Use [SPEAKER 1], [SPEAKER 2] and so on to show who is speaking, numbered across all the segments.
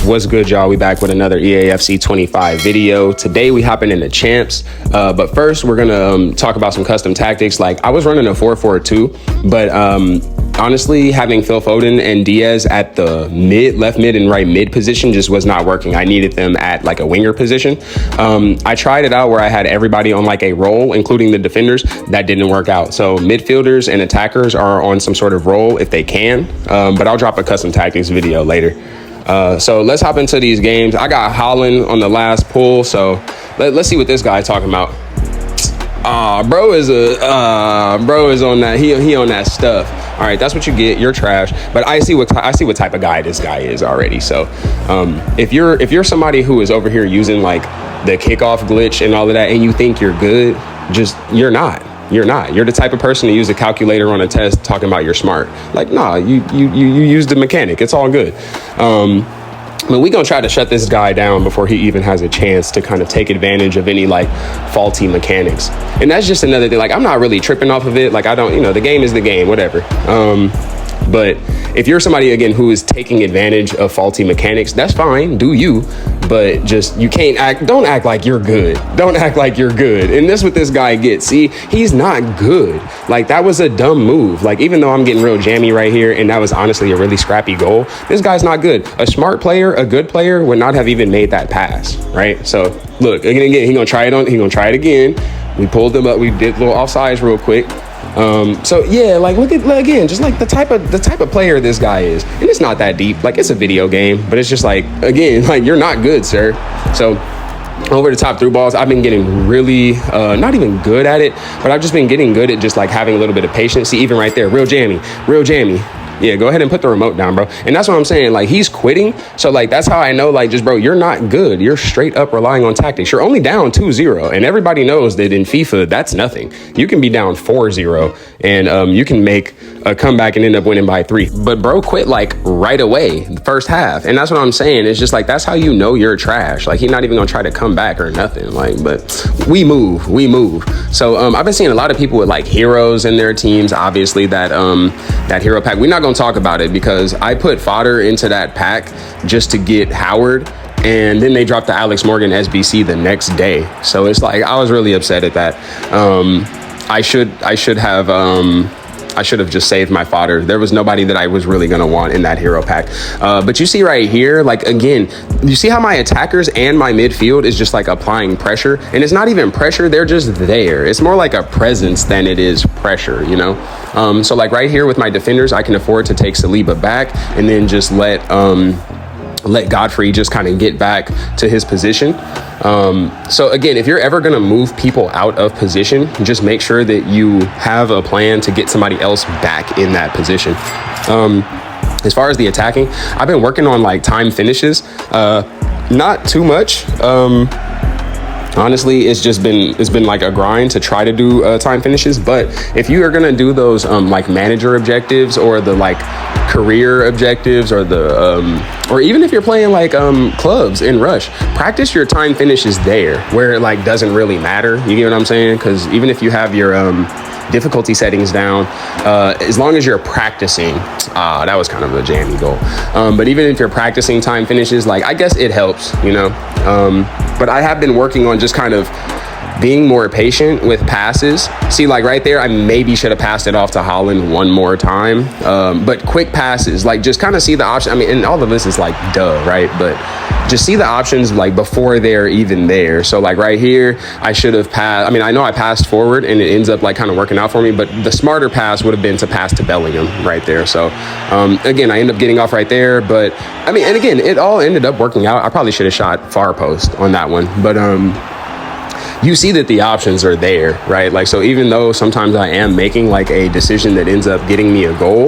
[SPEAKER 1] What's good, y'all? We back with another EAFC25 video. Today we hopping into champs, but first we're gonna talk about some custom tactics. Like I was running a 4-4-2, but honestly, having Phil Foden and Diaz at the left mid and right mid position just was not working. I needed them at like a winger position. I tried it out where I had everybody on like a roll, including the defenders. That didn't work out. So midfielders and attackers are on some sort of roll if they can, but I'll drop a custom tactics video later. So let's hop into these games. I got HAALAND on the last pull, so let's see what this guy talking about. Bro is on that. He on that stuff. All right, that's what you get. You're trash. But I see what type of guy this guy is already. So if you're somebody who is over here using like the kickoff glitch and all of that, and you think you're good, you're not. You're not. You're the type of person to use a calculator on a test talking about you're smart. Like, nah, you use the mechanic. It's all good. But we're going to try to shut this guy down before he even has a chance to kind of take advantage of any like faulty mechanics. And that's just another thing. Like, I'm not really tripping off of it. Like, I don't, the game is the game, whatever. But if you're somebody, again, who is taking advantage of faulty mechanics, that's fine. Do you. But just, don't act like you're good. Don't act like you're good. And this is what this guy gets. See, he's not good. Like, that was a dumb move. Like, even though I'm getting real jammy right here, and that was honestly a really scrappy goal, this guy's not good. A smart player, a good player would not have even made that pass, right? So, look, again, he's going to try it again. We pulled him up. We did a little offsides real quick. So yeah, like look at again, just like the type of player this guy is, and it's not that deep. Like it's a video game, but it's just like, again, like you're not good, sir. So over the top through balls, I've been getting really not even good at it, but I've just been getting good at just like having a little bit of patience. See, even right there, real jammy. Yeah, go ahead and put the remote down, bro. And that's what I'm saying. Like, he's quitting. So, like, that's how I know, like, just, bro, you're not good. You're straight up relying on tactics. You're only down 2-0. And everybody knows that in FIFA, that's nothing. You can be down 4-0 and you can make a comeback and end up winning by 3. But bro quit, like, right away, the first half. And that's what I'm saying. It's just, like, that's how you know you're trash. Like, he's not even going to try to come back or nothing. Like, but we move. So, I've been seeing a lot of people with, like, heroes in their teams. Obviously, that hero pack. We're not going to talk about it because I put fodder into that pack just to get Howard, and then they dropped the Alex Morgan SBC the next day. So it's like I was really upset at that. I should have just saved my fodder. There was nobody that I was really going to want in that hero pack. But you see right here, like, again, you see how my attackers and my midfield is just like applying pressure, and it's not even pressure. They're just there. It's more like a presence than it is pressure, So like right here with my defenders, I can afford to take Saliba back and then just let Godfrey just kind of get back to his position. So again, if you're ever going to move people out of position, just make sure that you have a plan to get somebody else back in that position. As far as the attacking, I've been working on like time finishes, not too much. Honestly, it's been like a grind to try to do time finishes. But if you are going to do those like manager objectives or the like career objectives or or even if you're playing like clubs in Rush, practice your time finishes there where it like doesn't really matter. You get what I'm saying? Because even if you have your difficulty settings down, as long as you're practicing, that was kind of a jammy goal. But even if you're practicing time finishes, like I guess it helps, but I have been working on just kind of being more patient with passes. See, like right there, I maybe should have passed it off to HAALAND one more time. But quick passes, like just kind of see the option. I mean, and all of this is like duh, right? But just see the options like before they're even there. So like right here, I should have passed. I mean, I know I passed forward and it ends up like kind of working out for me, but the smarter pass would have been to pass to Bellingham right there. So again, I end up getting off right there. But I mean, and again, it all ended up working out. I probably should have shot far post on that one, but you see that the options are there, right? Like, so even though sometimes I am making like a decision that ends up getting me a goal,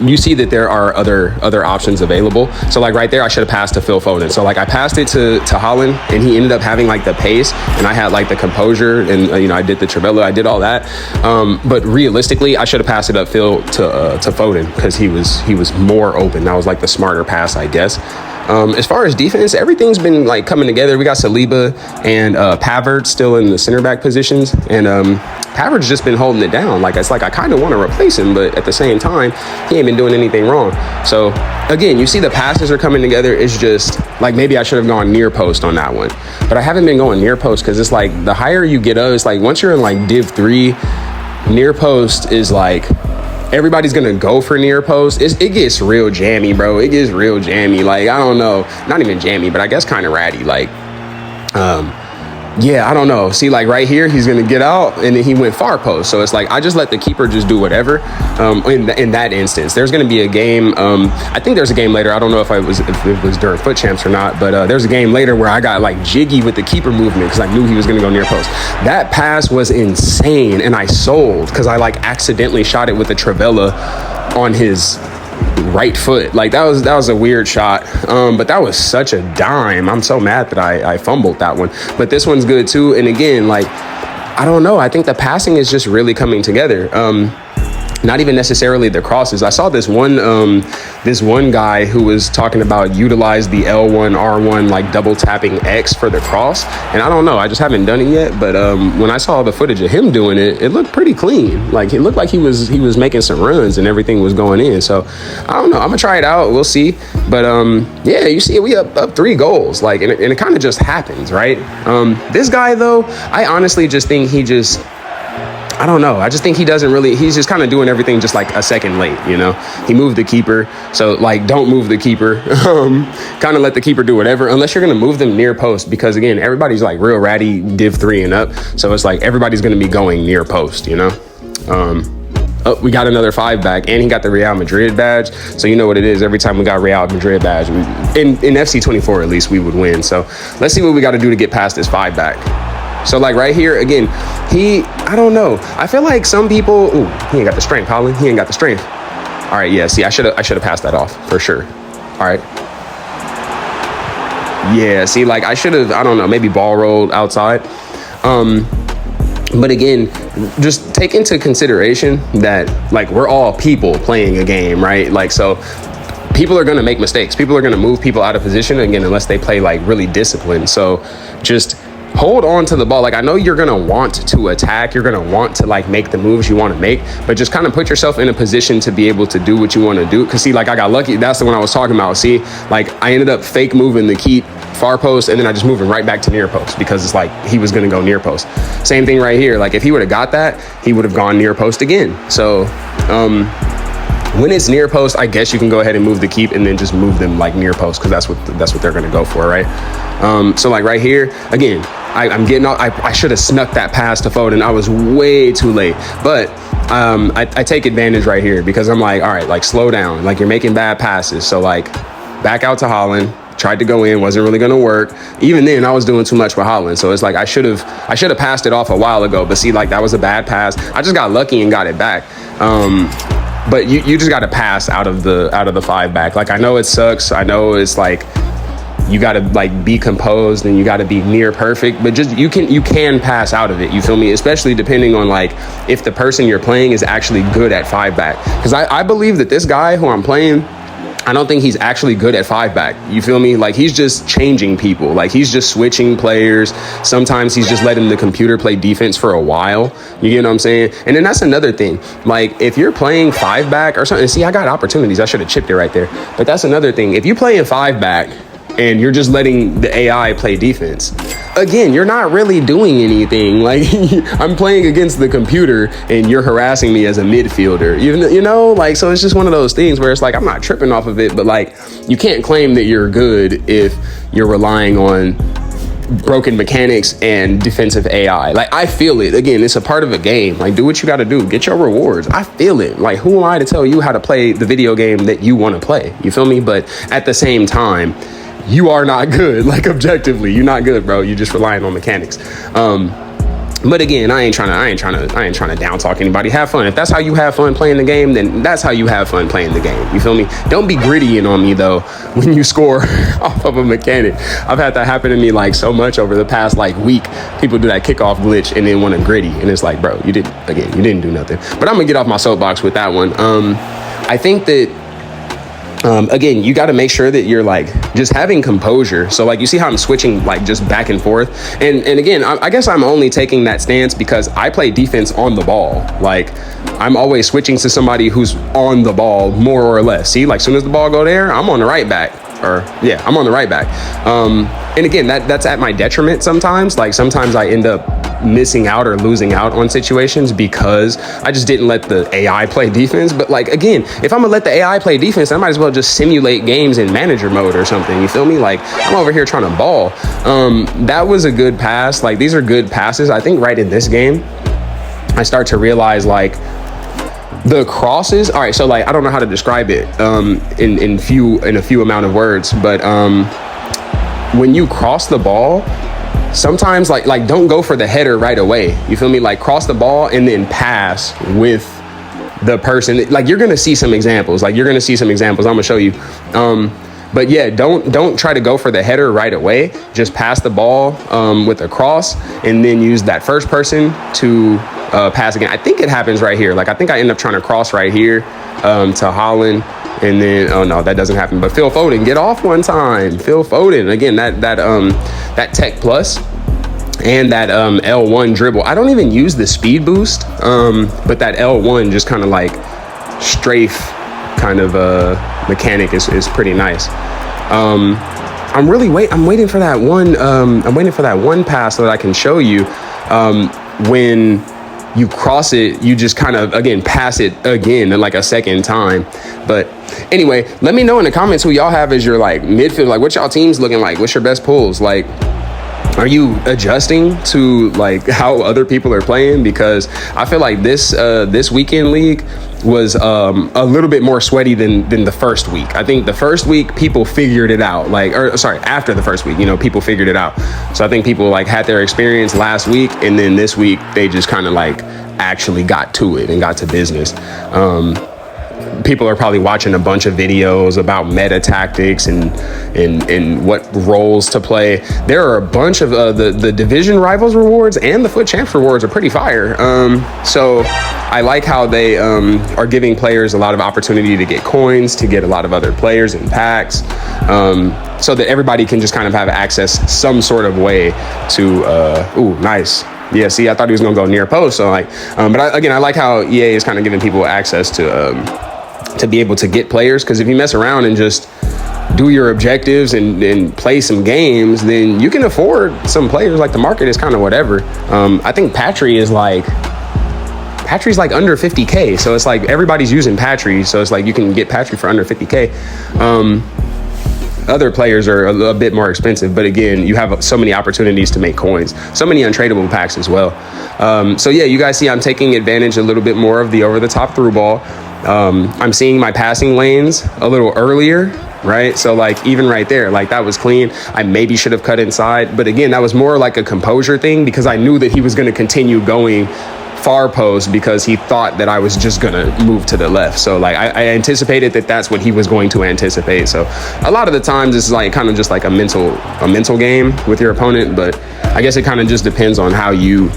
[SPEAKER 1] you see that there are other options available. So like right there, I should have passed to Phil Foden. So like I passed it to HAALAND and he ended up having like the pace and I had like the composure and, I did the Trabello, I did all that. But realistically, I should have passed it up Phil to Foden because he was more open. That was like the smarter pass, I guess. As far as defense, everything's been like coming together. We got Saliba and Pavard still in the center back positions, and Pavard's just been holding it down. Like, it's like I kind of want to replace him, but at the same time, he ain't been doing anything wrong. So again, you see the passes are coming together. It's just like, maybe I should have gone near post on that one, but I haven't been going near post because it's like the higher you get up, it's like once you're in like Div 3, near post is like, everybody's gonna go for near post. It gets real jammy, bro. It gets real jammy. Like, I don't know, not even jammy, but I guess kind of ratty. Like, yeah, I don't know. See, like right here, he's going to get out and then he went far post. So it's like, I just let the keeper just do whatever. In that instance, there's going to be a game. I think there's a game later. I don't know if it was during FUT Champs or not, but there's a game later where I got like jiggy with the keeper movement because I knew he was going to go near post. That pass was insane. And I sold because I like accidentally shot it with the Trivella on his right foot. Like that was a weird shot, but that was such a dime. I'm so mad that I fumbled that one, but this one's good too. And again, like, I don't know, I think the passing is just really coming together. Not even necessarily the crosses. I saw this one guy who was talking about utilize the L1 R1 like double tapping X for the cross, and I don't know, I just haven't done it yet, but when I saw the footage of him doing it, it looked pretty clean. Like, it looked like he was making some runs and everything was going in. So I don't know, I'm gonna try it out, we'll see. But yeah, you see we up 3 goals, like, and it kind of just happens, right? This guy though, I honestly just think I don't know. I just think he's just kind of doing everything just like a second late, you know? He moved the keeper. So like, don't move the keeper. Kind of let the keeper do whatever, unless you're going to move them near post, because again, everybody's like real ratty Div 3 and up. So it's like, everybody's going to be going near post, you know? Oh, we got another 5 back, and he got the Real Madrid badge. So you know what it is. Every time we got Real Madrid badge, in FC24 at least, we would win. So let's see what we got to do to get past this 5 back. So like right here, again, I don't know. I feel like some people, he ain't got the strength, Haaland. He ain't got the strength. All right, yeah, see, I should have passed that off for sure. All right. Yeah, see, like I should have, I don't know, maybe ball rolled outside. But again, just take into consideration that like we're all people playing a game, right? Like, so people are going to make mistakes. People are going to move people out of position, again, unless they play like really disciplined. So just hold on to the ball. Like, I know you're going to want to attack. You're going to want to like make the moves you want to make, but just kind of put yourself in a position to be able to do what you want to do. Cause see, like I got lucky. That's the one I was talking about. See, like I ended up fake moving the keep far post, and then I just moved him right back to near post because it's like he was going to go near post. Same thing right here. Like if he would have got that, he would have gone near post again. So, when it's near post, I guess you can go ahead and move the keep and then just move them like near post, because that's what they're going to go for, right? So like right here, again, I'm getting out. I should have snuck that pass to Foden. I was way too late, but I take advantage right here because I'm like, all right, like slow down. Like you're making bad passes, so like back out to Haaland. Tried to go in, wasn't really going to work. Even then, I was doing too much with Haaland. So it's like I should have passed it off a while ago. But see, like that was a bad pass. I just got lucky and got it back. But you just got to pass out of the 5 back. Like I know it sucks. I know it's like you got to like be composed and you got to be near perfect. But just you can pass out of it. You feel me? Especially depending on like if the person you're playing is actually good at 5 back. Because I believe that this guy who I'm playing, I don't think he's actually good at 5 back. You feel me? Like he's just changing people. Like he's just switching players. Sometimes he's just letting the computer play defense for a while. You get what I'm saying? And then that's another thing. Like if you're playing 5 back or something, see, I got opportunities. I should have chipped it right there. But that's another thing. If you play in 5 back and you're just letting the AI play defense, again, you're not really doing anything. Like I'm playing against the computer and you're harassing me as a midfielder, you know, like, so it's just one of those things where it's like, I'm not tripping off of it, but like, you can't claim that you're good if you're relying on broken mechanics and defensive AI. Like I feel it. Again, it's a part of a game. Like do what you got to do. Get your rewards. I feel it. Like who am I to tell you how to play the video game that you want to play? You feel me? But at the same time, you are not good. Like objectively, you're not good, bro. You're just relying on mechanics. But again, I ain't trying to down talk anybody. Have fun. If that's how you have fun playing the game, then that's how you have fun playing the game. You feel me? Don't be grittying on me though when you score off of a mechanic. I've had that happen to me like so much over the past like week. People do that kickoff glitch and then want to gritty, and it's like, bro, you didn't do nothing. But I'm gonna get off my soapbox with that one. I think that Again, you got to make sure that you're like just having composure. So like you see how I'm switching like just back and forth. And again, I guess I'm only taking that stance because I play defense on the ball. Like I'm always switching to somebody who's on the ball more or less. See, like soon as the ball go there, I'm on the right back. Or yeah, I'm on the right back. And again, that's at my detriment sometimes. Like sometimes I end up missing out or losing out on situations because I just didn't let the AI play defense. But like, again, if I'm gonna let the AI play defense, I might as well just simulate games in manager mode or something. You feel me? Like I'm over here trying to ball. That was a good pass. Like these are good passes. I think right in this game, I start to realize like the crosses. All right. So like, I don't know how to describe it in a few amount of words, but when you cross the ball, sometimes like don't go for the header right away. You feel me? Like cross the ball and then pass with the person. Like you're gonna see some examples. I'm gonna show you. But yeah, don't try to go for the header right away. Just pass the ball with a cross and then use that first person to pass again. I think it happens right here. Like I think I end up trying to cross right here to Haaland. And then, oh no, that doesn't happen. But Phil Foden, get off one time. Phil Foden, again, that tech plus and that L1 dribble. I don't even use the speed boost, but that L1 just kind of like strafe kind of mechanic is pretty nice. I'm waiting for that one. I'm waiting for that one pass so that I can show you when you cross it, you just kind of, again, pass it again like a second time. But anyway, let me know in the comments who y'all have as your like midfield. Like what y'all teams looking like? What's your best pulls? Like, are you adjusting to like how other people are playing? Because I feel like this weekend league was a little bit more sweaty than the first week. I think the first week people figured it out, after the first week, people figured it out. So I think people like had their experience last week, and then this week they just kind of like actually got to it and got to business. People are probably watching a bunch of videos about meta tactics and what roles to play. There are a bunch of the division rivals rewards and the FUT Champs rewards are pretty fire. So I like how they are giving players a lot of opportunity to get coins, to get a lot of other players in packs, so that everybody can just kind of have access some sort of way to, ooh, nice. Yeah, see, I thought he was going to go near post. So like, but I like how EA is kind of giving people access to be able to get players. Because if you mess around and just do your objectives and play some games, then you can afford some players. Like the market is kind of whatever. I think Patry's like under 50K. So it's like everybody's using Patry. So it's like you can get Patry for under 50K. Other players are a bit more expensive, but again, you have so many opportunities to make coins, so many untradeable packs as well. So yeah, you guys see I'm taking advantage a little bit more of the over-the-top through ball. I'm seeing my passing lanes a little earlier, right? So like even right there, like that was clean. I maybe should have cut inside, but again, that was more like a composure thing because I knew that he was going to continue going far post because he thought that I was just gonna move to the left. So like I anticipated that that's what he was going to anticipate. So a lot of the times it's like kind of just like a mental game with your opponent, but I guess it kind of just depends on how you're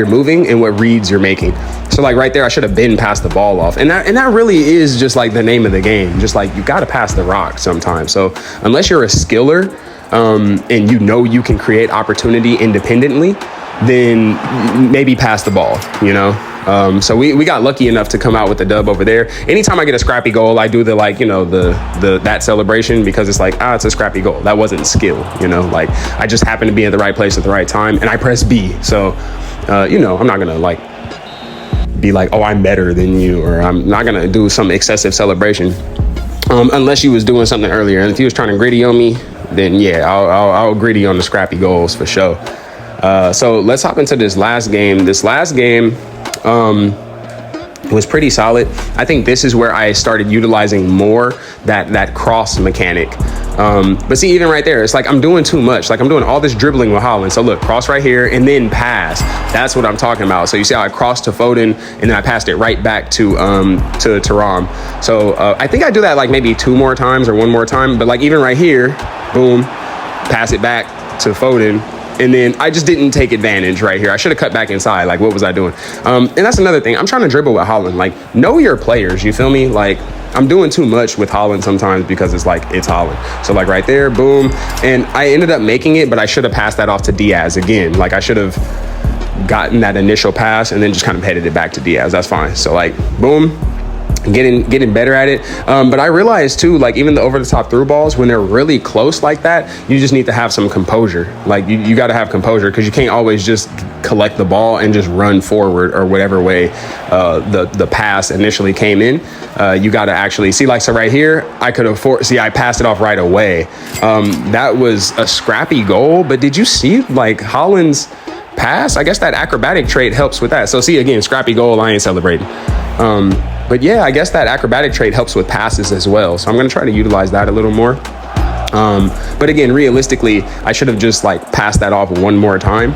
[SPEAKER 1] moving and what reads you're making. So like right there, I should have been passed the ball off, and that really is just like the name of the game. Just like you got to pass the rock sometimes. So unless you're a skiller and you can create opportunity independently, then maybe pass the ball, So we got lucky enough to come out with the dub over there. Anytime I get a scrappy goal, I do the that celebration because it's like, it's a scrappy goal. That wasn't skill, like I just happened to be at the right place at the right time and I press B. So, I'm not going to be like, oh, I'm better than you, or I'm not going to do some excessive celebration. Unless you was doing something earlier. And if you was trying to gritty on me, then yeah, I'll gritty on the scrappy goals for sure. So let's hop into this last game. This last game was pretty solid. I think this is where I started utilizing more that cross mechanic. But see, even right there, it's like I'm doing too much. Like I'm doing all this dribbling with Haaland. So look, cross right here and then pass. That's what I'm talking about. So you see how I crossed to Foden and then I passed it right back to Thuram. So I think I do that like maybe 2 more times or 1 more time. But like even right here, boom, pass it back to Foden. And then I just didn't take advantage right here. I should have cut back inside. Like, what was I doing? And that's another thing. I'm trying to dribble with Haaland. Like, know your players. You feel me? Like, I'm doing too much with Haaland sometimes because it's Haaland. So like right there, boom. And I ended up making it, but I should have passed that off to Diaz again. Like I should have gotten that initial pass and then just kind of headed it back to Diaz. That's fine. So like, boom. Getting better at it. But I realized too, like even the over the top through balls, when they're really close like that, you just need to have some composure. Like you got to have composure because you can't always just collect the ball and just run forward or whatever way the pass initially came in. You got to actually see, like, so right here, I could afford, see, I passed it off right away. That was a scrappy goal, but did you see like Haaland's pass? I guess that acrobatic trait helps with that. So see, again, scrappy goal, I ain't celebrating. But yeah, I guess that acrobatic trait helps with passes as well. So I'm going to try to utilize that a little more. But again, realistically, I should have just like passed that off one more time.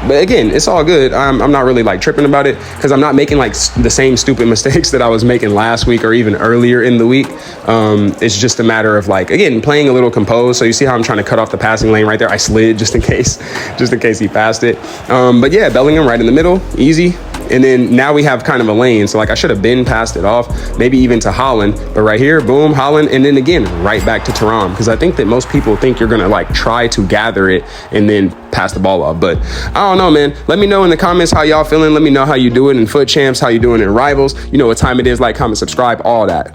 [SPEAKER 1] But again, it's all good. I'm not really like tripping about it because I'm not making like the same stupid mistakes that I was making last week or even earlier in the week. It's just a matter of like, again, playing a little composed. So you see how I'm trying to cut off the passing lane right there. I slid just in case he passed it. But yeah, Bellingham right in the middle, easy. And then now we have kind of a lane. So like I should have been passed it off, maybe even to Haaland. But right here, boom, Haaland. And then again, right back to Thuram. Because I think that most people think you're going to like try to gather it and then pass the ball off. But I don't know, man. Let me know in the comments how y'all feeling. Let me know how you doing in FUT Champs, how you doing in Rivals. You know what time it is. Like, comment, subscribe, all that.